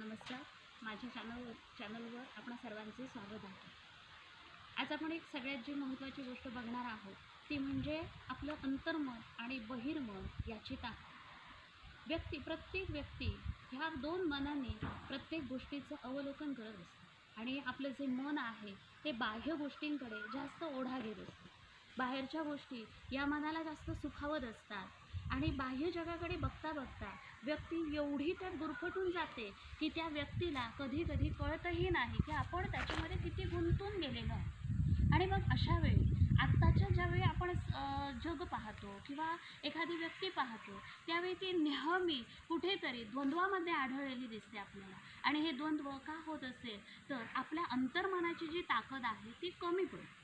नमस्कार. माझ्या चॅनलवर आपणा सर्वांचे स्वागत आहे. आज आपण एक सगळ्यात जी महत्त्वाची गोष्ट बघणार आहोत ती म्हणजे आपलं अंतर्मन आणि बहिर्मन याची ताकद. प्रत्येक व्यक्ती ह्या दोन मनाने प्रत्येक गोष्टीचं अवलोकन करत असते आणि आपलं जे मन आहे ते बाह्य गोष्टींकडे जास्त ओढा घेत असते. बाहेरच्या गोष्टी या मनाला जास्त सुखावत असतात आणि बाह्य जगाकडे बघता बघता व्यक्ती एवढी त्यात गुरफटून जाते की त्या व्यक्तीला कधी कधी कळतही नाही की आपण त्याच्यामध्ये किती गुंतून गेलेलो आहे. आणि मग अशा वेळी आत्ताच्या ज्यावेळी आपण जग पाहतो किंवा एखादी व्यक्ती पाहतो त्यावेळी ती नेहमी कुठेतरी द्वंद्वामध्ये आढळलेली दिसते आपल्याला. आणि हे द्वंद्व का होत असेल तर आपल्या अंतर्मनाची जी ताकद आहे ती कमी पडते.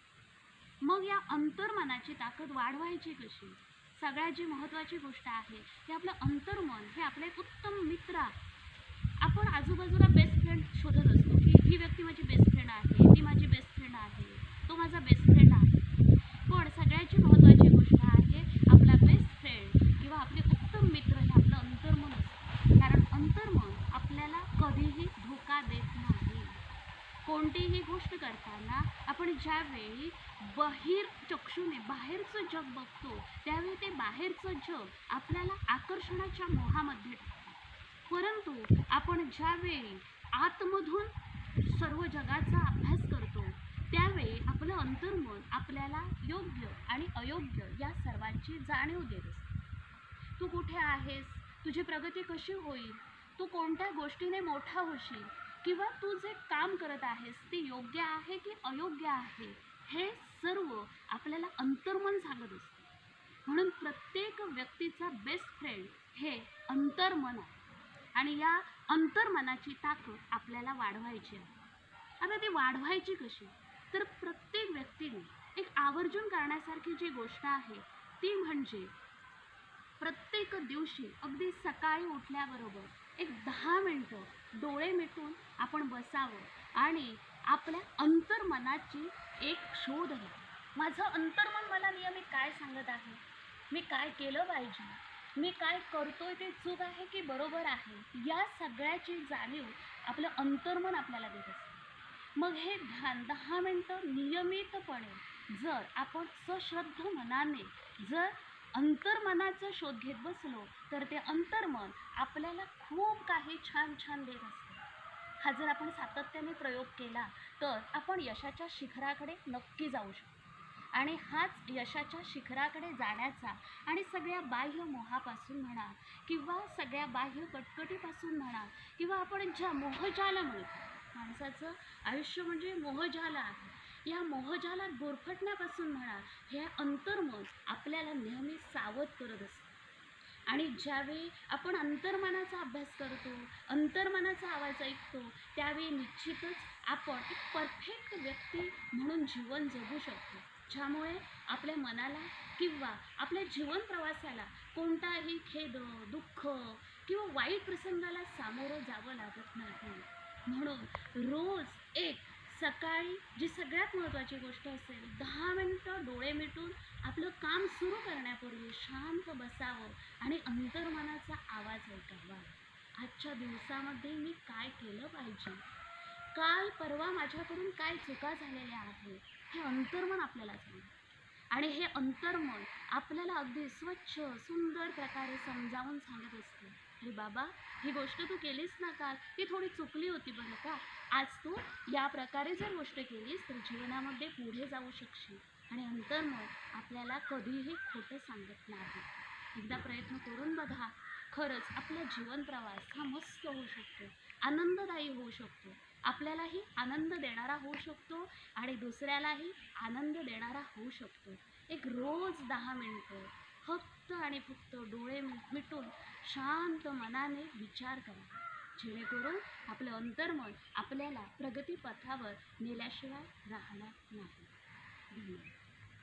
मग या अंतर्मनाची ताकद वाढवायची कशी? सगळ्यात जी महत्त्वाची गोष्ट आहे ते आपलं अंतर्मन हे आपलं एक उत्तम मित्र आहे. आपण आजूबाजूला बेस्ट फ्रेंड शोधत असतो की ही व्यक्ती माझी बेस्ट फ्रेंड आहे, ती माझी बेस्ट फ्रेंड आहे, तो माझा बेस्ट फ्रेंड आहे. पण सगळ्याची महत्त्वाची गोष्ट आहे आपला बेस्ट फ्रेंड किंवा आपले उत्तम मित्र हे आपलं अंतर्मन असतं. कारण अंतर्मन आपल्याला कधीही धोका देत नाही. कोणतीही गोष्ट करताना आपण ज्यावेळी चक्षुने बाहेरचं जग बघतो त्यावेळी ते बाहेरचं जग आपल्याला आकर्षणाच्या मोहामध्ये टाकतं. परंतु आपण ज्यावेळी आतमधून सर्व जगाचा अभ्यास करतो त्यावेळी आपलं अंतर्मन आपल्याला योग्य आणि अयोग्य या सर्वांची जाणीव देत असते. तू कुठे आहेस, तुझी प्रगती कशी होईल, तू कोणत्या गोष्टीने मोठा होशील किंवा तू जे काम करत आहेस ते योग्य आहे की अयोग्य आहे हे सर्व आपल्याला अंतर्मन सांगत असते. म्हणून प्रत्येक व्यक्तीचा बेस्ट फ्रेंड हे अंतर्मन आहे आणि या अंतर्मनाची ताकद आपल्याला वाढवायची आहे. आता ती वाढवायची कशी? तर प्रत्येक व्यक्तीने एक आवर्जून करण्यासारखी जी गोष्ट आहे ती म्हणजे प्रत्येक दिवशी अगदी सकाळी उठल्याबरोबर एक 10 मिनिटं डोळे मिटून आपण बसावं आणि आपल्या अंतर्मनाची एक शोध घ्यावा. माझं अंतर्मन मला नेहमी काय सांगत आहे, मी काय केलं पाहिजे, मी काय करतोय ते चूक आहे की बरोबर आहे, या सगळ्याची जाणीव आपलं अंतर्मन आपल्याला देत असते. मग हे ध्यान 10 मिनिटं नियमितपणे जर आपण सश्रद्ध मनाने जर अंतर्मनाचा शोध घेत बसलो तर ते अंतर्मन आपल्याला खूप काही छान छान देत असते. हा जर आपण सातत्याने प्रयोग केला तर आपण यशाच्या शिखराकडे नक्की जाऊ शकतो. आणि हाच यशाच्या शिखराकडे जाण्याचा आणि सगळ्या बाह्य मोहापासून म्हणा किंवा सगळ्या बाह्य कटकटीपासून म्हणा किंवा आपण ज्या मोहजालामुळे माणसाचं आयुष्य म्हणजे मोहजाल आहे, या मोहजालात गुरफटण्यापासून म्हणा हे अंतर्मन आपल्याला नेहमी सावध करत असते. आणि ज्यावेळी आपण अंतर्मनाचा अभ्यास करतो, अंतर्मनाचा आवाज ऐकतो त्यावेळी निश्चितच आपण एक परफेक्ट व्यक्ती म्हणून जीवन जगू शकतो, ज्यामुळे आपल्या मनाला किंवा आपल्या जीवन प्रवासाला कोणताही खेद, दुःख किंवा वाईट प्रसंगाला सामोरं जावं लागत नाही. म्हणून रोज एक सकाळी जी सगळ्यात महत्त्वाची गोष्ट असेल 10 मिनिटं डोळे मिटून आपलं काम सुरू करण्यापूर्वी शांत बसावं आणि अंतर्मनाचा आवाज ऐकावा. आजच्या दिवसामध्ये मी काय केलं पाहिजे, काल परवा माझ्याकडून काय चुका झालेल्या आहेत हे अंतर्मन आपल्याला सांगतं. आणि हे अंतर्मन आपल्याला अगदी स्वच्छ सुंदर प्रकारे समजावून सांगत असते, अरे बाबा ही गोष्ट तू केलीस ना काल, ती थोडी चुकली होती बरं का, आज तू या प्रकारे जर गोष्ट केलीस तर जीवनामध्ये पुढे जाऊ शकशील. आणि अंतर्मन आपल्याला कधीही खोटं सांगत नाही. एकदा प्रयत्न करून बघा, खरंच आपला जीवन प्रवास हा मस्त होऊ शकतो, आनंददायी होऊ शकतो, आपल्यालाही आनंद देणारा होऊ शकतो आणि दुसऱ्यालाही आनंद देणारा होऊ शकतो. एक रोज 10 मिनिटं फक्त आणि फक्त डोळे मिटून शांत मनाने विचार करा, जेणेकरून आपलं अंतर्मन आपल्याला प्रगतीपथावर नेल्याशिवाय राहणार नाही. धन्यवाद.